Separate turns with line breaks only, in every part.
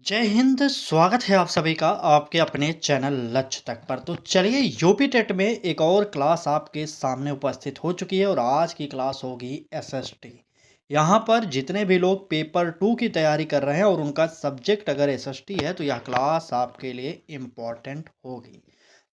जय हिंद। स्वागत है आप सभी का आपके अपने चैनल लक्ष्य तक पर। तो चलिए, यूपी टेट में एक और क्लास आपके सामने उपस्थित हो चुकी है और आज की क्लास होगी एसएसटी। यहाँ पर जितने भी लोग पेपर 2 की तैयारी कर रहे हैं और उनका सब्जेक्ट अगर एसएसटी है तो यह क्लास आपके लिए इम्पॉर्टेंट होगी।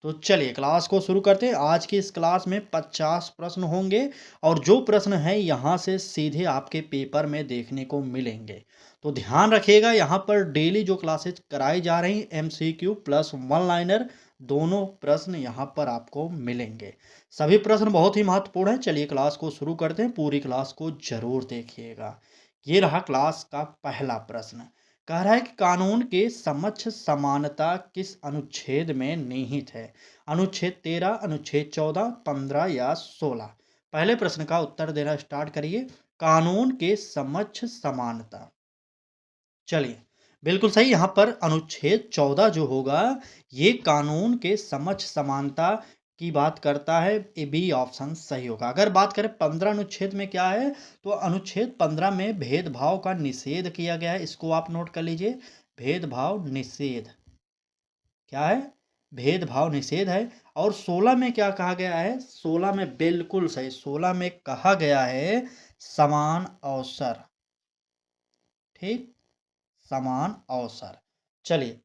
तो चलिए क्लास को शुरू करते हैं। आज की इस क्लास में 50 प्रश्न होंगे और जो प्रश्न हैं यहाँ से सीधे आपके पेपर में देखने को मिलेंगे। तो ध्यान रखिएगा, यहाँ पर डेली जो क्लासेज कराई जा रही हैं एमसीक्यू प्लस वन लाइनर दोनों प्रश्न यहाँ पर आपको मिलेंगे। सभी प्रश्न बहुत ही महत्वपूर्ण हैं। चलिए क्लास को शुरू करते हैं, पूरी क्लास को जरूर देखिएगा। ये रहा क्लास का पहला प्रश्न। कह रहा है कि कानून के समक्ष समानता किस अनुच्छेद में निहित है? अनुच्छेद 13, अनुच्छेद 14, 15 या 16? पहले प्रश्न का उत्तर देना स्टार्ट करिए। कानून के समक्ष समानता, चलिए बिल्कुल सही। यहाँ पर अनुच्छेद 14 जो होगा ये कानून के समक्ष समानता की बात करता है। ए बी ऑप्शन सही होगा। अगर बात करें 15 अनुच्छेद में क्या है, तो अनुच्छेद 15 में भेदभाव का निषेध किया गया है। इसको आप नोट कर लीजिए, भेदभाव निषेध क्या है? भेदभाव निषेध है। और 16 में क्या कहा गया है? 16 में बिल्कुल सही, 16 में कहा गया है समान अवसर। ठीक, समान अवसर। चलिए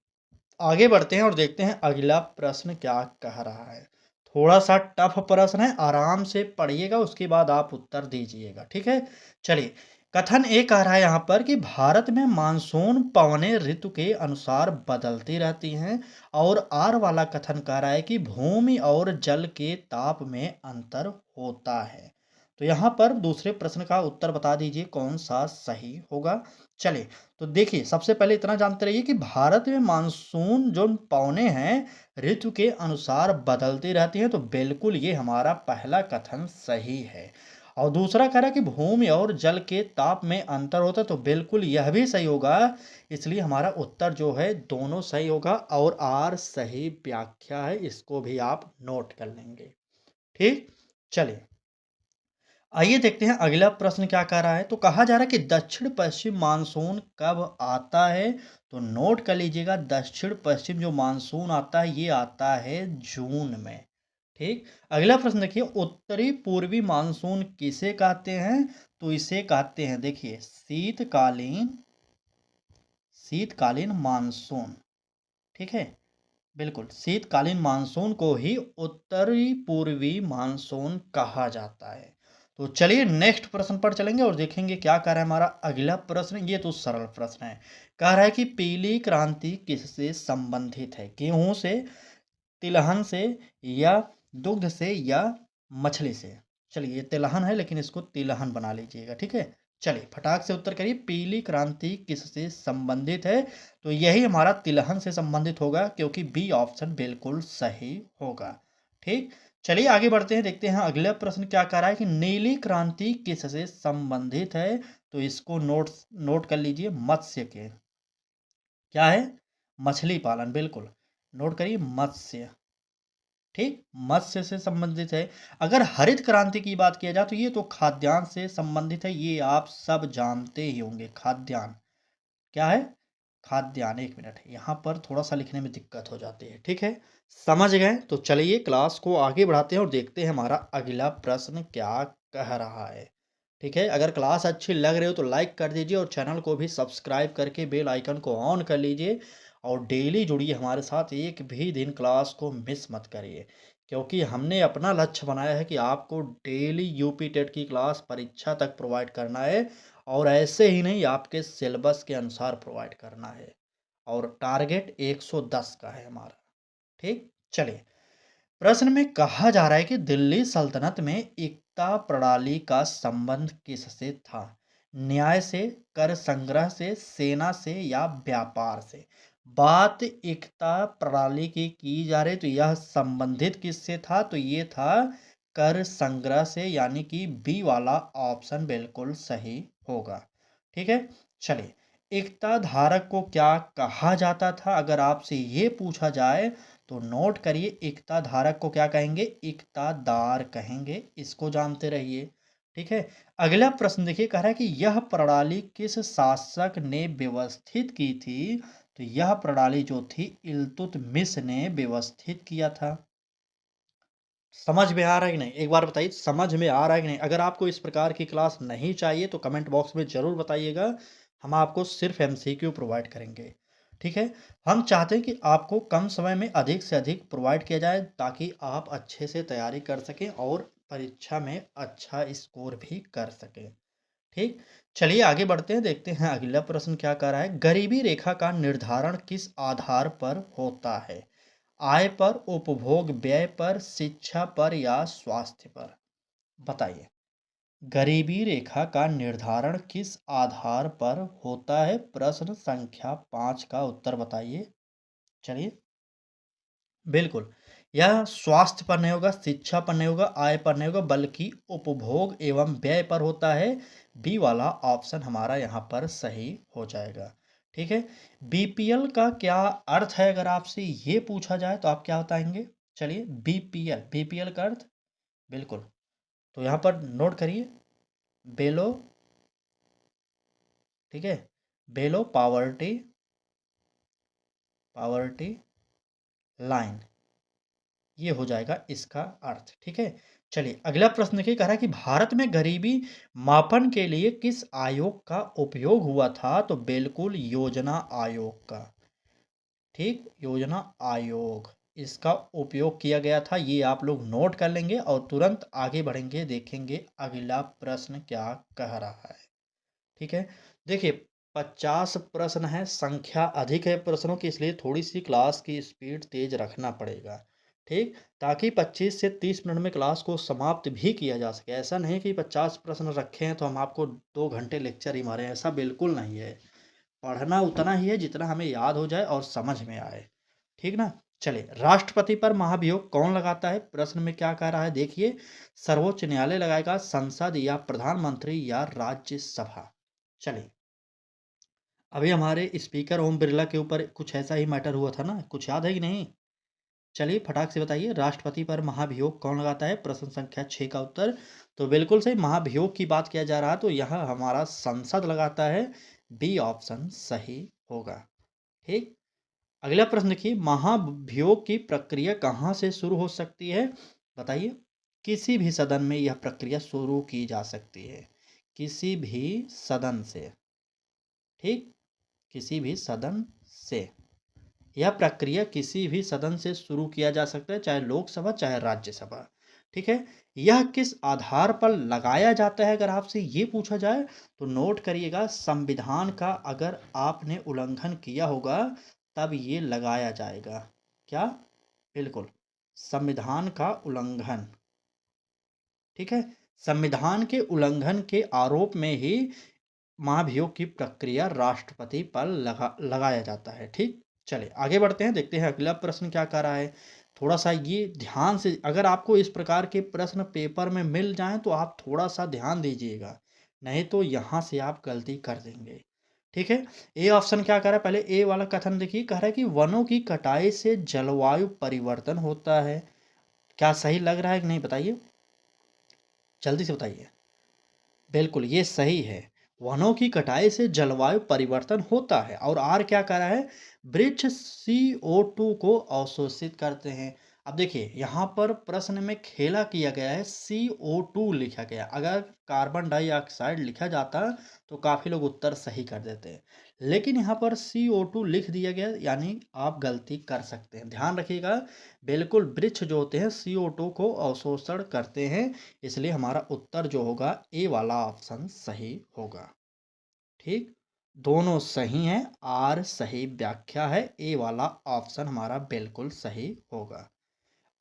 आगे बढ़ते हैं और देखते हैं अगला प्रश्न क्या कह रहा है। थोड़ा सा टफ प्रश्न है, आराम से पढ़िएगा, उसके बाद आप उत्तर दीजिएगा। ठीक है, चलिए कथन ए कह रहा है यहाँ पर कि भारत में मानसून पवनें ऋतु के अनुसार बदलती रहती हैं। और आर वाला कथन कह रहा है कि भूमि और जल के ताप में अंतर होता है। तो यहाँ पर दूसरे प्रश्न का उत्तर बता दीजिए कौन सा सही होगा। चलिए तो देखिए, सबसे पहले इतना जानते रहिए कि भारत में मानसून जो पवने हैं ऋतु के अनुसार बदलती रहती हैं। तो बिल्कुल ये हमारा पहला कथन सही है। और दूसरा कह रहा है कि भूमि और जल के ताप में अंतर होता है। तो बिल्कुल यह भी सही होगा। इसलिए हमारा उत्तर जो है दोनों सही होगा और आर सही व्याख्या है, इसको भी आप नोट कर लेंगे। ठीक, चलिए आइए देखते हैं अगला प्रश्न क्या कह रहा है। तो कहा जा रहा है कि दक्षिण पश्चिम मानसून कब आता है? तो नोट कर लीजिएगा, दक्षिण पश्चिम जो मानसून आता है ये आता है जून में। ठीक, अगला प्रश्न देखिए, उत्तरी पूर्वी मानसून किसे कहते हैं? तो इसे कहते हैं, देखिए शीतकालीन, शीतकालीन मानसून। ठीक है, बिल्कुल शीतकालीन मानसून को ही उत्तरी पूर्वी मानसून कहा जाता है। तो चलिए नेक्स्ट प्रश्न पर चलेंगे और देखेंगे क्या कह रहा है हमारा अगला प्रश्न। ये तो सरल प्रश्न है। कह रहा है कि पीली क्रांति किससे संबंधित है? गेहूं से, तिलहन से, या दुग्ध से, या मछली से? चलिए ये तिलहन है लेकिन इसको तिलहन बना लीजिएगा। ठीक है, चलिए फटाक से उत्तर करिए, पीली क्रांति किससे संबंधित है? तो यही हमारा तिलहन से संबंधित होगा, क्योंकि बी ऑप्शन बिल्कुल सही होगा। ठीक, चलिए आगे बढ़ते हैं, देखते हैं अगला प्रश्न क्या कह रहा है कि नीली क्रांति किससे संबंधित है? तो इसको नोट कर लीजिए, मत्स्य के, क्या है? मछली पालन, बिल्कुल नोट करिए, मत्स्य। ठीक, मत्स्य से संबंधित है। अगर हरित क्रांति की बात किया जाए तो ये तो खाद्यान्न से संबंधित है, ये आप सब जानते ही होंगे। खाद्यान्न क्या है? खाद्यान्न, एक मिनट यहाँ पर थोड़ा सा लिखने में दिक्कत हो जाती है। ठीक है, समझ गए। तो चलिए क्लास को आगे बढ़ाते हैं और देखते हैं हमारा अगला प्रश्न क्या कह रहा है। ठीक है, अगर क्लास अच्छी लग रही हो तो लाइक कर दीजिए और चैनल को भी सब्सक्राइब करके बेल आइकन को ऑन कर लीजिए। और डेली जुड़िए हमारे साथ, एक भी दिन क्लास को मिस मत करिए, क्योंकि हमने अपना लक्ष्य बनाया है कि आपको डेली यूपी टेट की क्लास परीक्षा तक प्रोवाइड करना है। और ऐसे ही नहीं, आपके सिलेबस के अनुसार प्रोवाइड करना है। और टारगेट 110 का है हमारा। ठीक, चलिए प्रश्न में कहा जा रहा है कि दिल्ली सल्तनत में एकता प्रणाली का संबंध किससे था? न्याय से, कर संग्रह से, सेना से, या व्यापार से? बात एकता प्रणाली की जा रही, तो यह संबंधित किससे था? तो ये था कर संग्रह से, यानी कि बी वाला ऑप्शन बिल्कुल सही होगा। ठीक है, चलिए एकता धारक को क्या कहा जाता था? अगर आपसे ये पूछा जाए तो नोट करिए, एकता धारक को क्या कहेंगे? एकता दार कहेंगे, इसको जानते रहिए। ठीक है, अगला प्रश्न देखिए, कह रहा है कि यह प्रणाली किस शासक ने व्यवस्थित की थी? तो यह प्रणाली जो थी इल्तुतमिश ने व्यवस्थित किया था। समझ में आ रहा है कि नहीं? एक बार बताइए, समझ में आ रहा है कि नहीं? अगर आपको इस प्रकार की क्लास नहीं चाहिए तो कमेंट बॉक्स में ज़रूर बताइएगा। हम आपको सिर्फ एमसीक्यू प्रोवाइड करेंगे। ठीक है? हम चाहते हैं कि आपको कम समय में अधिक से अधिक प्रोवाइड किया जाए ताकि आप अच्छे से तैयारी कर सकें और परीक्षा में अच्छा स्कोर भी कर सकें। ठीक? चलिए आगे बढ़ते हैं, देखते हैं अगला प्रश्न क्या कह रहा है। गरीबी रेखा का निर्धारण किस आधार पर होता है? आय पर, उपभोग व्यय पर, शिक्षा पर या स्वास्थ्य पर? बताइए। गरीबी रेखा का निर्धारण किस आधार पर होता है? प्रश्न संख्या 5 का उत्तर बताइए। चलिए, बिल्कुल, यह स्वास्थ्य पर नहीं होगा, शिक्षा पर नहीं होगा, आय पर नहीं होगा, बल्कि उपभोग एवं व्यय पर होता है। बी वाला ऑप्शन हमारा यहाँ पर सही हो जाएगा। ठीक है? बीपीएल का क्या अर्थ है अगर आपसे ये पूछा जाए तो आप क्या बताएंगे? चलिए, बीपीएल, बीपीएल का अर्थ, बिल्कुल, तो यहाँ पर नोट करिए, बेलो, ठीक है, बेलो पावर्टी, पावर्टी लाइन, ये हो जाएगा इसका अर्थ। ठीक है? चलिए अगला प्रश्न देखिए, कह रहा है कि भारत में गरीबी मापन के लिए किस आयोग का उपयोग हुआ था? तो बिल्कुल योजना आयोग का। ठीक, योजना आयोग, इसका उपयोग किया गया था। ये आप लोग नोट कर लेंगे और तुरंत आगे बढ़ेंगे, देखेंगे अगला प्रश्न क्या कह रहा है। ठीक है? देखिए, 50 प्रश्न है, संख्या अधिक है प्रश्नों की, इसलिए थोड़ी सी क्लास की स्पीड तेज रखना पड़ेगा। ठीक, ताकि 25 से 30 मिनट में क्लास को समाप्त भी किया जा सके। ऐसा नहीं कि 50 प्रश्न रखे हैं तो हम आपको 2 घंटे लेक्चर ही मारे, ऐसा बिल्कुल नहीं है। पढ़ना उतना ही है जितना हमें याद हो जाए और समझ में आए। ठीक ना? चलिए, राष्ट्रपति पर महाभियोग कौन लगाता है? प्रश्न में क्या कह रहा है देखिए। सर्वोच्च न्यायालय लगाएगा, संसद या प्रधानमंत्री या राज्यसभा? चलिए, अभी हमारे स्पीकर ओम बिरला के ऊपर कुछ ऐसा ही मैटर हुआ था ना, कुछ याद है कि नहीं? चलिए फटाक से बताइए, राष्ट्रपति पर महाभियोग कौन लगाता है? प्रश्न संख्या 6 का उत्तर, तो बिल्कुल सही, महाभियोग की बात किया जा रहा है तो यह हमारा संसद लगाता है। बी ऑप्शन सही होगा। ठीक, अगला प्रश्न देखिए, महाभियोग की प्रक्रिया कहाँ से शुरू हो सकती है? बताइए। किसी भी सदन में यह प्रक्रिया शुरू की जा सकती है, किसी भी सदन से। ठीक, किसी भी सदन से यह प्रक्रिया किसी भी सदन से शुरू किया जा सकता है, चाहे लोकसभा चाहे राज्यसभा। ठीक है? यह किस आधार पर लगाया जाता है अगर आपसे ये पूछा जाए तो नोट करिएगा, संविधान का अगर आपने उल्लंघन किया होगा तब ये लगाया जाएगा। क्या? बिल्कुल, संविधान का उल्लंघन। ठीक है? संविधान के उल्लंघन के आरोप में ही महाभियोग की प्रक्रिया राष्ट्रपति पर लगाया जाता है। ठीक, चलिए आगे बढ़ते हैं, देखते हैं अगला प्रश्न क्या कह रहा है। थोड़ा सा ये ध्यान से, अगर आपको इस प्रकार के प्रश्न पेपर में मिल जाएं तो आप थोड़ा सा ध्यान दीजिएगा, नहीं तो यहाँ से आप गलती कर देंगे। ठीक है? ए ऑप्शन क्या कह रहा है, पहले ए वाला कथन देखिए, कह रहा है कि वनों की कटाई से जलवायु परिवर्तन होता है। क्या सही लग रहा है कि नहीं बताइए, जल्दी से बताइए। बिल्कुल, ये सही है। वनों की कटाई से जलवायु परिवर्तन होता है। और आर क्या कह रहा है? वृक्ष CO2 को अवशोषित करते हैं। अब देखिए, यहाँ पर प्रश्न में खेला किया गया है, CO2 लिखा गया। अगर कार्बन डाइऑक्साइड लिखा जाता तो काफ़ी लोग उत्तर सही कर देते, लेकिन यहाँ पर CO2 लिख दिया गया, यानी आप गलती कर सकते हैं। ध्यान रखिएगा, बिल्कुल वृक्ष जो होते हैं CO2 को अवशोषण करते हैं, इसलिए हमारा उत्तर जो होगा ए वाला ऑप्शन सही होगा। ठीक, दोनों सही हैं, आर सही व्याख्या है, ए वाला ऑप्शन हमारा बिल्कुल सही होगा।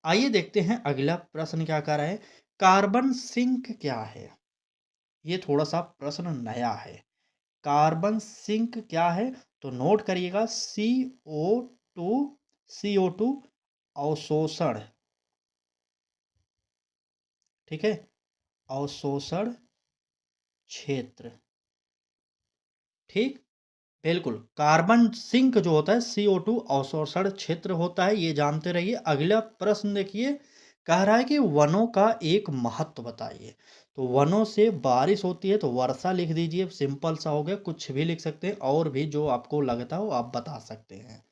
आइए देखते हैं अगला प्रश्न क्या कह रहा है। कार्बन सिंक क्या है? ये थोड़ा सा प्रश्न नया है। कार्बन सिंक क्या है? तो नोट करिएगा, CO2, CO2 अवशोषण। ठीक है, अवशोषण क्षेत्र। ठीक, बिल्कुल, कार्बन सिंक जो होता है CO2 अवशोषण क्षेत्र होता है, ये जानते रहिए। अगला प्रश्न देखिए, कह रहा है कि वनों का एक महत्व बताइए। तो वनों से बारिश होती है तो वर्षा लिख दीजिए, सिंपल सा हो गया, कुछ भी लिख सकते हैं और भी जो आपको लगता हो आप बता सकते हैं।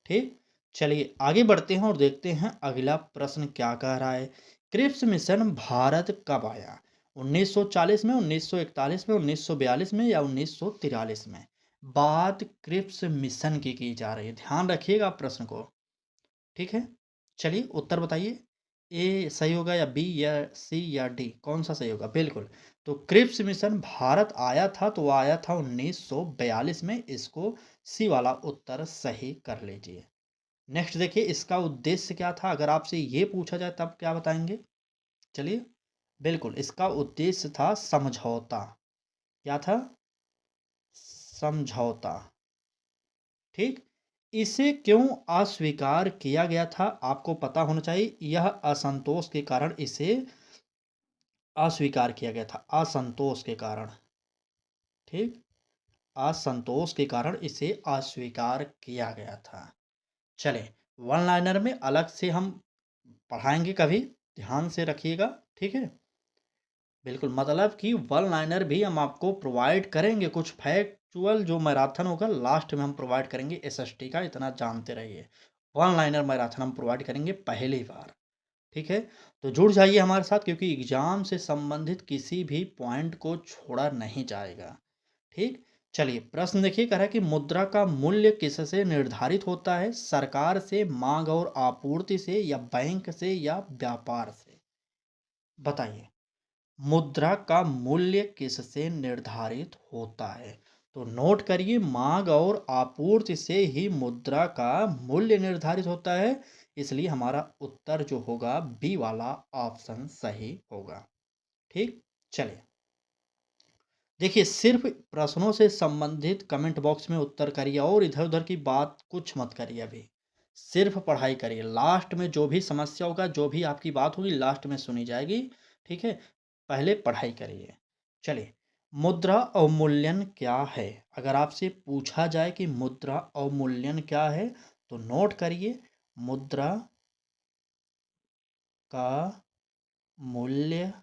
ठीक, चलिए आगे बढ़ते हैं और देखते हैं अगला प्रश्न क्या कह रहा है। क्रिप्स मिशन भारत कब आया? 1940 में, 1941 में, 1942 में या 1943 में? बात क्रिप्स मिशन की जा रही है, ध्यान रखिएगा प्रश्न को। ठीक है, चलिए उत्तर बताइए। ए सही होगा या बी या सी या डी, कौन सा सही होगा? बिल्कुल, तो क्रिप्स मिशन भारत आया था तो वो आया था 1942 में, इसको सी वाला उत्तर सही कर लीजिए। नेक्स्ट देखिए, इसका उद्देश्य क्या था? अगर आपसे ये पूछा जाए तब क्या बताएंगे? चलिए, बिल्कुल इसका उद्देश्य था समझौता। क्या था? समझौता। ठीक, इसे क्यों अस्वीकार किया गया था आपको पता होना चाहिए। यह असंतोष के कारण इसे अस्वीकार किया गया था, असंतोष के कारण। ठीक, असंतोष के कारण इसे अस्वीकार किया गया था। चले, वन लाइनर में अलग से हम पढ़ाएंगे कभी, ध्यान से रखिएगा। ठीक है, बिल्कुल, मतलब कि वन लाइनर भी हम आपको प्रोवाइड करेंगे, कुछ फैक्चुअल जो मैराथन होगा लास्ट में हम प्रोवाइड करेंगे एसएसटी का, इतना जानते रहिए। वन लाइनर मैराथन हम प्रोवाइड करेंगे पहली बार। ठीक है, तो जुड़ जाइए हमारे साथ क्योंकि एग्जाम से संबंधित किसी भी पॉइंट को छोड़ा नहीं जाएगा। ठीक, चलिए प्रश्न देखिए, कह रहा है कि मुद्रा का मूल्य किससे निर्धारित होता है? सरकार से, मांग और आपूर्ति से, या बैंक से, या व्यापार से? बताइए, मुद्रा का मूल्य किससे निर्धारित होता है? तो नोट करिए, मांग और आपूर्ति से ही मुद्रा का मूल्य निर्धारित होता है, इसलिए हमारा उत्तर जो होगा बी वाला ऑप्शन सही होगा। ठीक, चलिए देखिए, सिर्फ प्रश्नों से संबंधित कमेंट बॉक्स में उत्तर करिए और इधर उधर की बात कुछ मत करिए, अभी सिर्फ पढ़ाई करिए। लास्ट में जो भी समस्या होगा, जो भी आपकी बात होगी लास्ट में सुनी जाएगी। ठीक है, पहले पढ़ाई करिए। चलिए, मुद्रा अवमूल्यन क्या है? अगर आपसे पूछा जाए कि मुद्रा अवमूल्यन क्या है तो नोट करिए, मुद्रा का मूल्य,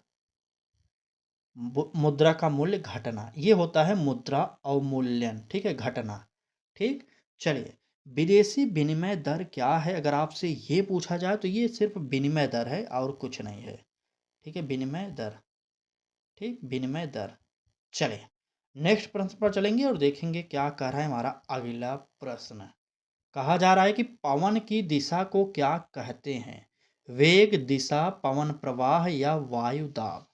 मुद्रा का मूल्य घटना, ये होता है मुद्रा अवमूल्यन। ठीक है, घटना। ठीक, चलिए, विदेशी विनिमय दर क्या है? अगर आपसे ये पूछा जाए तो ये सिर्फ विनिमय दर है और कुछ नहीं है। ठीक है, विनिमय दर। ठीक, विनिमय दर। चलिए, नेक्स्ट प्रश्न पर चलेंगे और देखेंगे क्या कह रहा है हमारा अगला प्रश्न। कहा जा रहा है कि पवन की दिशा को क्या कहते हैं? वेग, दिशा, पवन प्रवाह, या वायु दाब?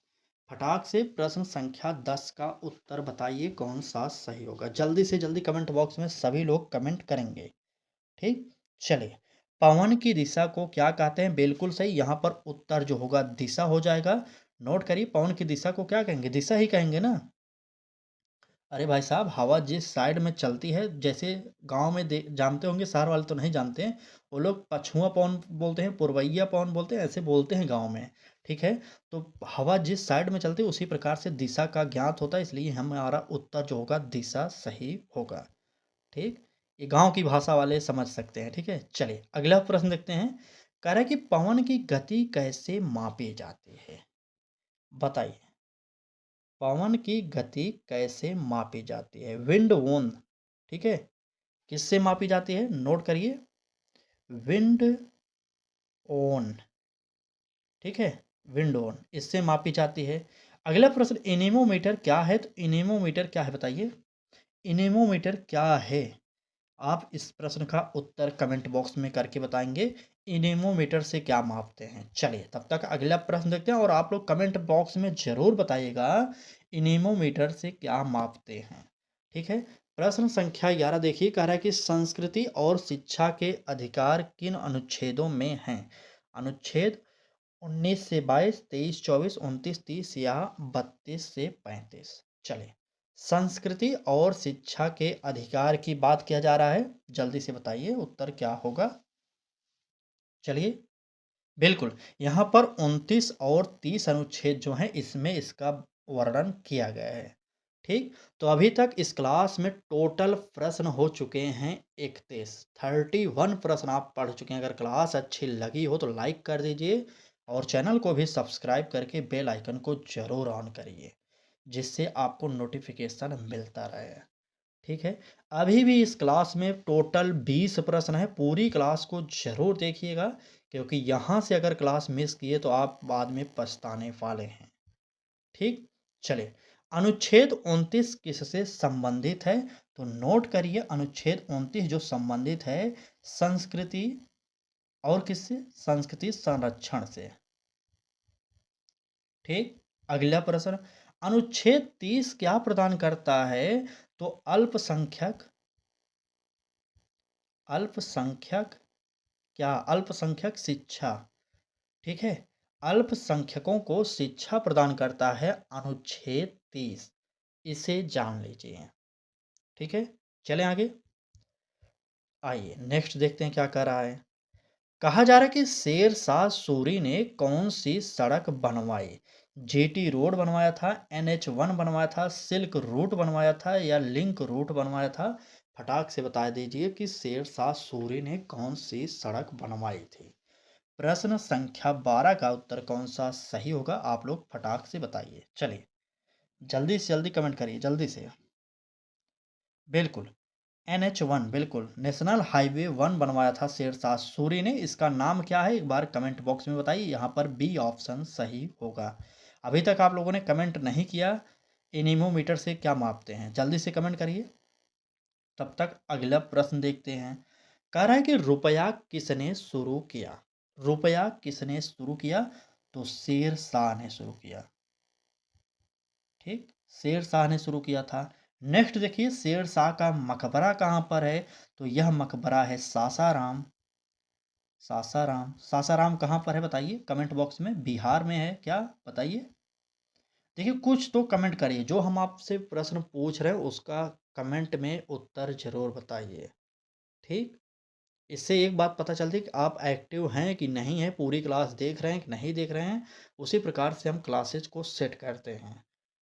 फटाक से प्रश्न संख्या 10 का उत्तर बताइए, कौन सा सही होगा? जल्दी से जल्दी कमेंट बॉक्स में सभी लोग कमेंट करेंगे। ठीक, चलिए, पवन की दिशा को क्या कहते हैं? बिल्कुल सही, यहाँ पर उत्तर जो होगा दिशा हो जाएगा। नोट करिए, पवन की दिशा को क्या कहेंगे? दिशा ही कहेंगे ना। अरे भाई साहब, हवा जिस साइड में चलती है, जैसे गांव में जानते होंगे, शहर वाले तो नहीं जानते हैं, वो लोग पछुआ पवन बोलते हैं, पुरवैया पवन बोलते हैं, ऐसे बोलते हैं गांव में। ठीक है, तो हवा जिस साइड में चलती है उसी प्रकार से दिशा का ज्ञात होता है, इसलिए हमारा उत्तर जो होगा दिशा सही होगा। ठीक, ये गांव की भाषा वाले समझ सकते हैं। ठीक है, चलिए अगला प्रश्न देखते हैं। कह रहा है कि पवन की गति कैसे मापी जाती है? बताइए, पवन की गति कैसे मापी जाती है? विंड वोन। ठीक है, किससे मापी जाती है? नोट करिए, विंड ओन। ठीक है, विंड ओन, इससे मापी जाती है। अगला प्रश्न, इनेमोमीटर क्या है? तो इनेमोमीटर क्या है बताइए, इनेमोमीटर क्या है? आप इस प्रश्न का उत्तर कमेंट बॉक्स में करके बताएंगे, इनेमोमीटर से क्या मापते हैं। चलिए, तब तक अगला प्रश्न देखते हैं और आप लोग कमेंट बॉक्स में जरूर बताइएगा इनेमोमीटर से क्या मापते हैं। ठीक है, प्रश्न संख्या 11 देखिए, कह रहा है कि संस्कृति और शिक्षा के अधिकार किन अनुच्छेदों में हैं? अनुच्छेद 19 से 22, 23, 24, 29, 30 या 32 से 35? चलिए, संस्कृति और शिक्षा के अधिकार की बात किया जा रहा है, जल्दी से बताइए उत्तर क्या होगा। चलिए, बिल्कुल, यहाँ पर 29 और 30 अनुच्छेद जो हैं इसमें इसका वर्णन किया गया है। ठीक, तो अभी तक इस क्लास में टोटल प्रश्न हो चुके हैं 31 प्रश्न आप पढ़ चुके हैं। अगर क्लास अच्छी लगी हो तो लाइक कर दीजिए और चैनल को भी सब्सक्राइब करके बेल आइकन को ज़रूर ऑन करिए, जिससे आपको नोटिफिकेशन मिलता रहे। ठीक है। अभी भी इस क्लास में टोटल 20 प्रश्न है, पूरी क्लास को ज़रूर देखिएगा, क्योंकि यहाँ से अगर क्लास मिस किए तो आप बाद में पछताने वाले हैं। ठीक। चलिए, अनुच्छेद 29 किससे संबंधित है? तो नोट करिए, अनुच्छेद 29 जो संबंधित है संस्कृति और किससे? संस्कृति संरक्षण से। ठीक। अगला प्रश्न, अनुच्छेद 30 क्या प्रदान करता है? तो अल्पसंख्यक अल्पसंख्यक क्या? अल्पसंख्यक शिक्षा। ठीक है। अल्पसंख्यकों को शिक्षा प्रदान करता है अनुच्छेद 30, इसे जान लीजिए। ठीक है। चलें आगे। आइए नेक्स्ट देखते हैं क्या कह रहा है। कहा जा रहा है कि शेर शाह सूरी ने कौन सी सड़क बनवाई? जीटी रोड बनवाया था, NH1 बनवाया था, सिल्क रूट बनवाया था, या लिंक रूट बनवाया था? फटाक से बता दीजिए कि शेर शाह सूरी ने कौन सी सड़क बनवाई थी। प्रश्न संख्या 12 का उत्तर कौन सा सही होगा, आप लोग फटाक से बताइए। चलिए, जल्दी से जल्दी कमेंट करिए, जल्दी से। बिल्कुल, NH1 बिल्कुल, नेशनल हाईवे 1 बनवाया था शेरशाह सूरी ने। इसका नाम क्या है, एक बार कमेंट बॉक्स में बताइए। यहाँ पर बी ऑप्शन सही होगा। अभी तक आप लोगों ने कमेंट नहीं किया, एनीमोमीटर से क्या मापते हैं? जल्दी से कमेंट करिए। तब तक अगला प्रश्न देखते हैं। कह रहा है कि रुपया किसने शुरू किया? रुपया किसने शुरू किया? तो शेर शाह ने शुरू किया। ठीक, शेर शाह ने शुरू किया था। नेक्स्ट देखिए, शेर शाह का मकबरा कहाँ पर है? तो यह मकबरा है सासाराम। सासाराम, सासाराम कहाँ पर है बताइए कमेंट बॉक्स में। बिहार में है क्या, बताइए। देखिए, कुछ तो कमेंट करिए, जो हम आपसे प्रश्न पूछ रहे हैं उसका कमेंट में उत्तर जरूर बताइए। ठीक, इससे एक बात पता चलती है कि आप एक्टिव हैं कि नहीं है, पूरी क्लास देख रहे हैं कि नहीं देख रहे हैं। उसी प्रकार से हम क्लासेज को सेट करते हैं।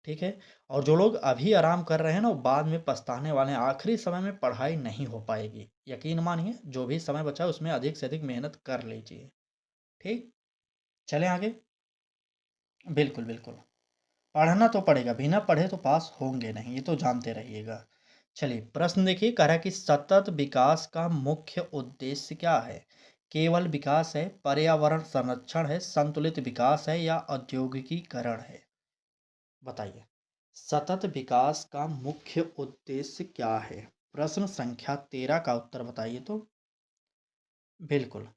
ठीक है। और जो लोग अभी आराम कर रहे हैं ना, वो बाद में पछताने वाले हैं। आखिरी समय में पढ़ाई नहीं हो पाएगी, यकीन मानिए। जो भी समय बचा है उसमें अधिक से अधिक मेहनत कर लीजिए। ठीक। चलें आगे। बिल्कुल बिल्कुल, पढ़ना तो पड़ेगा, बिना पढ़े तो पास होंगे नहीं, ये तो जानते रहिएगा। चलिए, प्रश्न देखिए, कह रहा है कि सतत विकास का मुख्य उद्देश्य क्या है? केवल विकास है, पर्यावरण संरक्षण है, संतुलित विकास है, या औद्योगिकीकरण है? बताइए, सतत विकास का मुख्य उद्देश्य क्या है? प्रश्न संख्या 13 का उत्तर बताइए तो। बिल्कुल,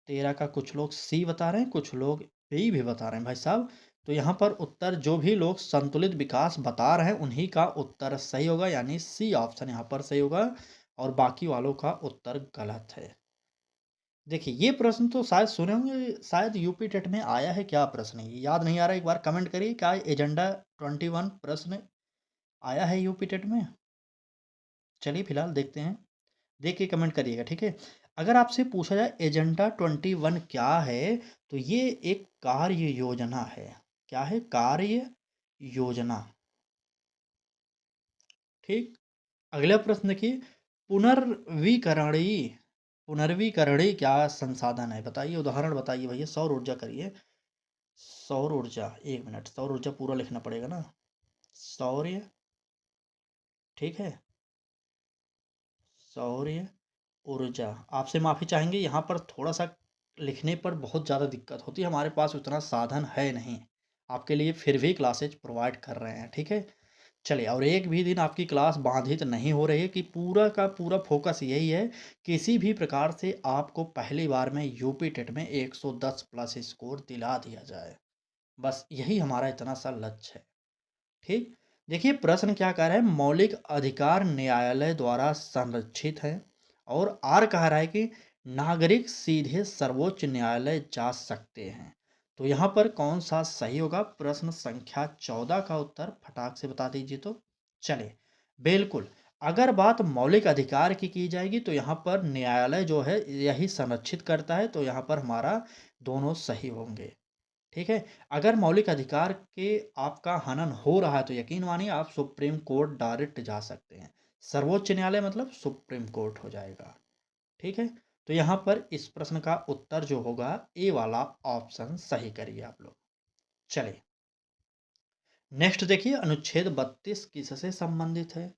13 का कुछ लोग सी बता रहे हैं, कुछ लोग बी भी बता रहे हैं भाई साहब। तो यहाँ पर उत्तर जो भी लोग संतुलित विकास बता रहे हैं उन्हीं का उत्तर सही होगा, यानी सी ऑप्शन यहाँ पर सही होगा, और बाकी वालों का उत्तर गलत है। देखिए, ये प्रश्न तो शायद सुने होंगे, शायद यूपी टेट में आया है क्या प्रश्न, ये याद नहीं आ रहा। एक बार कमेंट करिए, क्या एजेंडा 21 प्रश्न आया है यूपी टेट में? चलिए फिलहाल देखते हैं, देख के कमेंट करिएगा। ठीक है। अगर आपसे पूछा जाए एजेंडा 21 क्या है, तो ये एक कार्य योजना है। क्या है? कार्य योजना। ठीक। अगला प्रश्न देखिए, पुनर्वीकरणीय पुनर्वीकरणीय क्या संसाधन है? बताइए, उदाहरण बताइए भैया। सौर ऊर्जा करिए। सौर ऊर्जा, एक मिनट, सौर ऊर्जा पूरा लिखना पड़ेगा ना। सौर्य, ठीक है, सौर्य ऊर्जा। आपसे माफ़ी चाहेंगे, यहाँ पर थोड़ा-सा लिखने पर बहुत ज़्यादा दिक्कत होती है, हमारे पास उतना साधन है नहीं। आपके लिए फिर भी क्लासेज प्रोवाइड कर रहे हैं, ठीक है? चलिए, और एक भी दिन आपकी क्लास बाधित नहीं हो रही है, कि पूरा का पूरा फ़ोकस यही है, किसी भी प्रकार से आपको पहली बार में यूपी टेट में 110 प्लस स्कोर दिला दिया जाए। बस यही हमारा इतना सा लक्ष्य है। ठीक। देखिए, प्रश्न क्या कह रहा है, मौलिक अधिकार न्यायालय द्वारा संरक्षित है। और आर कह रहा है कि नागरिक सीधे सर्वोच्च न्यायालय जा सकते हैं। तो यहाँ पर कौन सा सही होगा? प्रश्न संख्या 14 का उत्तर फटाक से बता दीजिए तो। चलिए, बिल्कुल, अगर बात मौलिक अधिकार की जाएगी तो यहाँ पर न्यायालय जो है यही संरक्षित करता है, तो यहाँ पर हमारा दोनों सही होंगे। ठीक है। अगर मौलिक अधिकार के आपका हनन हो रहा है तो यकीन मानिए आप सुप्रीम कोर्ट डायरेक्ट जा सकते हैं। सर्वोच्च न्यायालय मतलब सुप्रीम कोर्ट हो जाएगा। ठीक है। तो यहाँ पर इस प्रश्न का उत्तर जो होगा ए वाला ऑप्शन सही करिए आप लोग। चलिए नेक्स्ट देखिए, अनुच्छेद 32 किससे संबंधित है?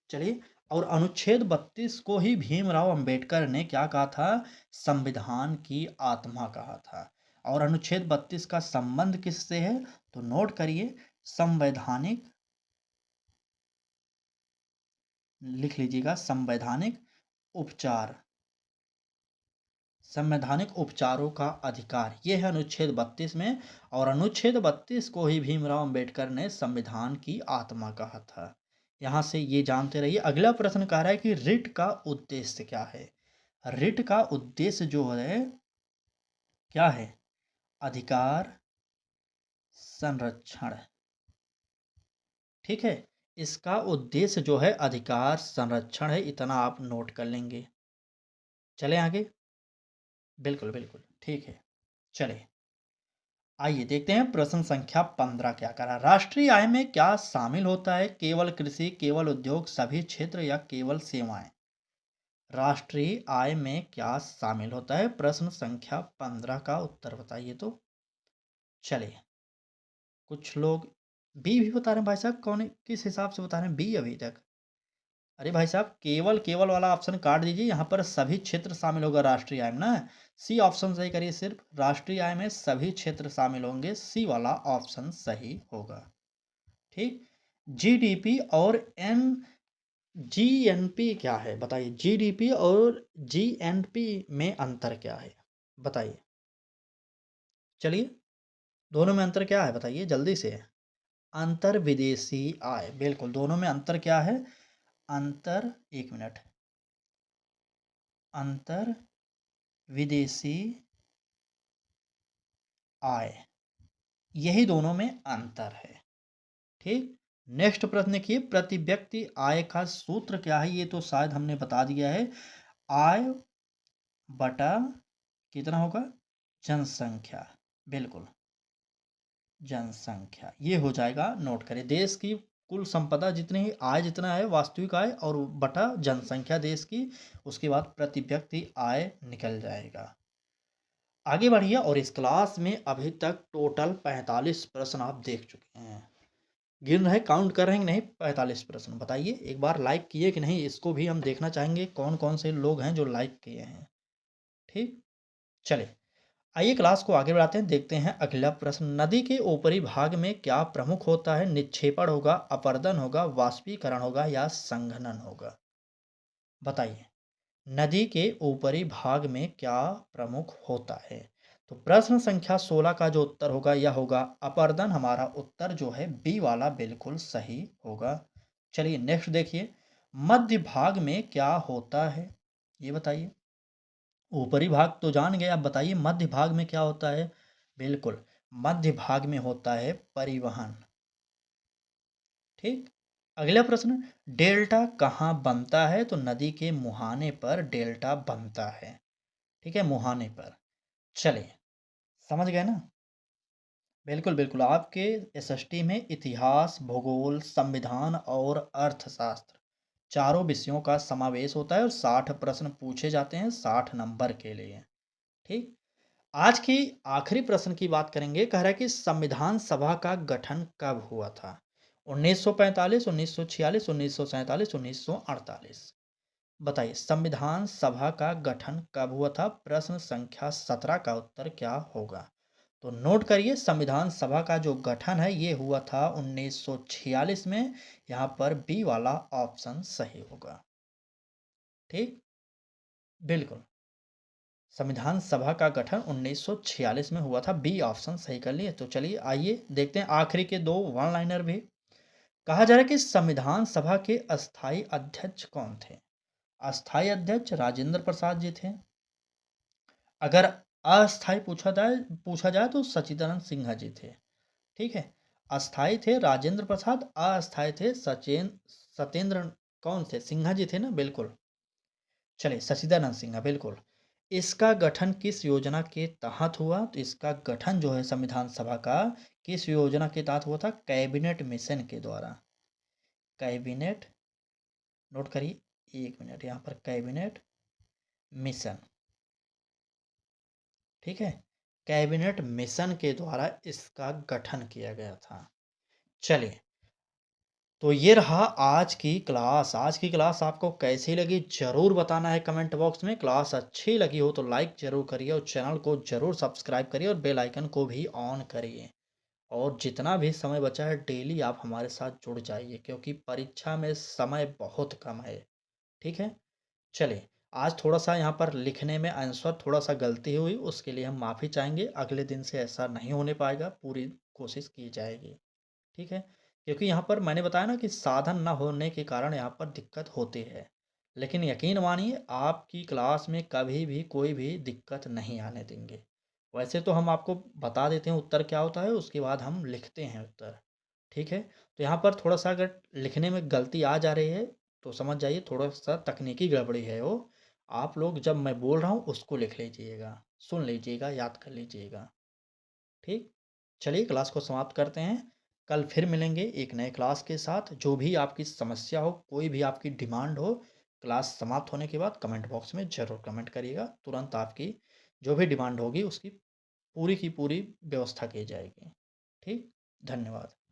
चलिए, और अनुच्छेद 32 को ही भीमराव अंबेडकर ने क्या कहा था? संविधान की आत्मा कहा था। और अनुच्छेद 32 का संबंध किससे है? तो नोट करिए, संवैधानिक, लिख लीजिएगा, संवैधानिक उपचार, संवैधानिक उपचारों का अधिकार, ये है अनुच्छेद 32 में। और अनुच्छेद 32 को ही भीमराव अंबेडकर ने संविधान की आत्मा कहा था। यहां से ये जानते रहिए। अगला प्रश्न कह रहा है कि रिट का उद्देश्य क्या है? रिट का उद्देश्य जो है क्या है? अधिकार संरक्षण। ठीक है, इसका उद्देश्य जो है अधिकार संरक्षण है, इतना आप नोट कर लेंगे। चले आगे, बिल्कुल बिल्कुल ठीक है। चले आइए देखते हैं प्रश्न संख्या 15 क्या कह रहा है। राष्ट्रीय आय में क्या शामिल होता है? केवल कृषि, केवल उद्योग, सभी क्षेत्र या केवल सेवाएं? राष्ट्रीय आय में क्या शामिल होता है? प्रश्न संख्या 15 का उत्तर बताइए तो। चलिए, कुछ लोग बी भी बता रहे हैं। भाई साहब कौन, किस हिसाब से बता रहे हैं बी अभी तक? अरे भाई साहब, केवल केवल वाला ऑप्शन काट दीजिए, यहाँ पर सभी क्षेत्र शामिल होगा राष्ट्रीय आय में ना। सी ऑप्शन सही करिए, सिर्फ राष्ट्रीय आय में सभी क्षेत्र शामिल होंगे, सी वाला ऑप्शन सही होगा। ठीक। जीडीपी और एन जीएनपी क्या है बताइए? जीडीपी और जीएनपी में अंतर क्या है बताइए? चलिए, दोनों में अंतर क्या है बताइए जल्दी से। अंतर विदेशी आय, बिल्कुल, दोनों में अंतर क्या है? अंतर, एक मिनट, अंतर विदेशी आय, यही दोनों में अंतर है। ठीक। नेक्स्ट प्रश्न देखिए, प्रति व्यक्ति आय का सूत्र क्या है? ये तो शायद हमने बता दिया है, आय बटा कितना होगा? जनसंख्या, बिल्कुल, जनसंख्या, ये हो जाएगा। नोट करें, देश की कुल संपदा जितनी ही आय जितना है, वास्तविक आय, और बटा जनसंख्या देश की, उसके बाद प्रति व्यक्ति आय निकल जाएगा। आगे बढ़िए, और इस क्लास में अभी तक टोटल 45 प्रश्न आप देख चुके हैं। गिन रहे, काउंट कर रहे हैं कि नहीं? 45 प्रश्न बताइए। एक बार लाइक किए कि नहीं, इसको भी हम देखना चाहेंगे कौन कौन से लोग हैं जो लाइक किए हैं। ठीक। चले आइए क्लास को आगे बढ़ाते हैं, देखते हैं अगला प्रश्न। नदी के ऊपरी भाग में क्या प्रमुख होता है? निक्षेपण होगा, अपर्दन होगा, वाष्पीकरण होगा या संघनन होगा? बताइए, नदी के ऊपरी भाग में क्या प्रमुख होता है? तो प्रश्न संख्या 16 का जो उत्तर होगा यह होगा अपर्दन। हमारा उत्तर जो है बी वाला बिल्कुल सही होगा। चलिए नेक्स्ट देखिए, मध्य भाग में क्या होता है ये बताइए। ऊपरी भाग तो जान गए, अब बताइए मध्य भाग में क्या होता है? बिल्कुल, मध्य भाग में होता है परिवहन। ठीक। अगला प्रश्न, डेल्टा कहाँ बनता है? तो नदी के मुहाने पर डेल्टा बनता है। ठीक है, मुहाने पर। चलिए, समझ गए ना? बिल्कुल बिल्कुल, आपके एसएसटी में इतिहास, भूगोल, संविधान और अर्थशास्त्र चारों विषयों का समावेश होता है, और 60 प्रश्न पूछे जाते हैं 60 नंबर के लिए। ठीक। आज की आखिरी प्रश्न की बात करेंगे। कह रहा है कि संविधान सभा का गठन कब हुआ था? 1945, 1946, 1947, 1948? बताइए, संविधान सभा का गठन कब हुआ था? प्रश्न संख्या 17 का उत्तर क्या होगा? तो नोट करिए, संविधान सभा का जो गठन है ये हुआ था 1946 में। यहाँ पर बी वाला ऑप्शन सही होगा। ठीक, बिल्कुल, संविधान सभा का गठन 1946 में हुआ था, बी ऑप्शन सही कर लिए। तो चलिए आइए देखते हैं आखिरी के दो वन लाइनर भी। कहा जा रहा है कि संविधान सभा के अस्थाई अध्यक्ष कौन थे? अस्थाई अध्यक्ष राजेंद्र प्रसाद जी थे। अगर अस्थाई पूछा जाए तो सच्चिदानंद सिन्हा जी थे। ठीक है, अस्थाई थे राजेंद्र प्रसाद, अस्थाई थे सत्येंद्र, कौन थे? सिन्हा जी थे ना, बिल्कुल। चलिए, सच्चिदानंद सिन्हा, बिल्कुल। इसका गठन किस योजना के तहत हुआ? तो इसका गठन जो है संविधान सभा का किस योजना के तहत हुआ था? कैबिनेट मिशन के द्वारा। कैबिनेट, नोट करिए, एक मिनट, यहाँ पर कैबिनेट मिशन, ठीक है? कैबिनेट मिशन के द्वारा इसका गठन किया गया था। चलिए, तो ये रहा आज की क्लास। आज की क्लास आपको कैसी लगी ज़रूर बताना है कमेंट बॉक्स में। क्लास अच्छी लगी हो तो लाइक ज़रूर करिए और चैनल को ज़रूर सब्सक्राइब करिए और बेल आइकन को भी ऑन करिए। और जितना भी समय बचा है डेली आप हमारे साथ जुड़ जाइए क्योंकि परीक्षा में समय बहुत कम है। ठीक है? चलिए, आज थोड़ा-सा यहाँ पर लिखने में आंसर थोड़ा-सा गलती हुई, उसके लिए हम माफ़ी चाहेंगे। अगले दिन से ऐसा नहीं होने पाएगा, पूरी कोशिश की जाएगी। ठीक है? क्योंकि यहाँ पर मैंने बताया ना कि साधन ना होने के कारण यहाँ पर दिक्कत होती है। लेकिन यकीन मानिए आपकी क्लास में कभी भी कोई भी दिक्कत नहीं आने देंगे। वैसे तो हम आपको बता देते हैं उत्तर क्या होता है, उसके बाद हम लिखते हैं उत्तर। ठीक है? तो यहाँ पर थोड़ा-सा अगर लिखने में गलती आ जा रही है, तो समझ जाइए थोड़ा-सा तकनीकी गड़बड़ी है वो। आप लोग जब मैं बोल रहा हूँ उसको लिख लीजिएगा, सुन लीजिएगा, याद कर लीजिएगा। ठीक? चलिए क्लास को समाप्त करते हैं। कल फिर मिलेंगे एक नए क्लास के साथ। जो भी आपकी समस्या हो, कोई भी आपकी डिमांड हो, क्लास समाप्त होने के बाद कमेंट बॉक्स में ज़रूर कमेंट करिएगा। तुरंत आपकी जो भी डिमांड होगी उसकी पूरी की पूरी व्यवस्था की जाएगी। ठीक? धन्यवाद।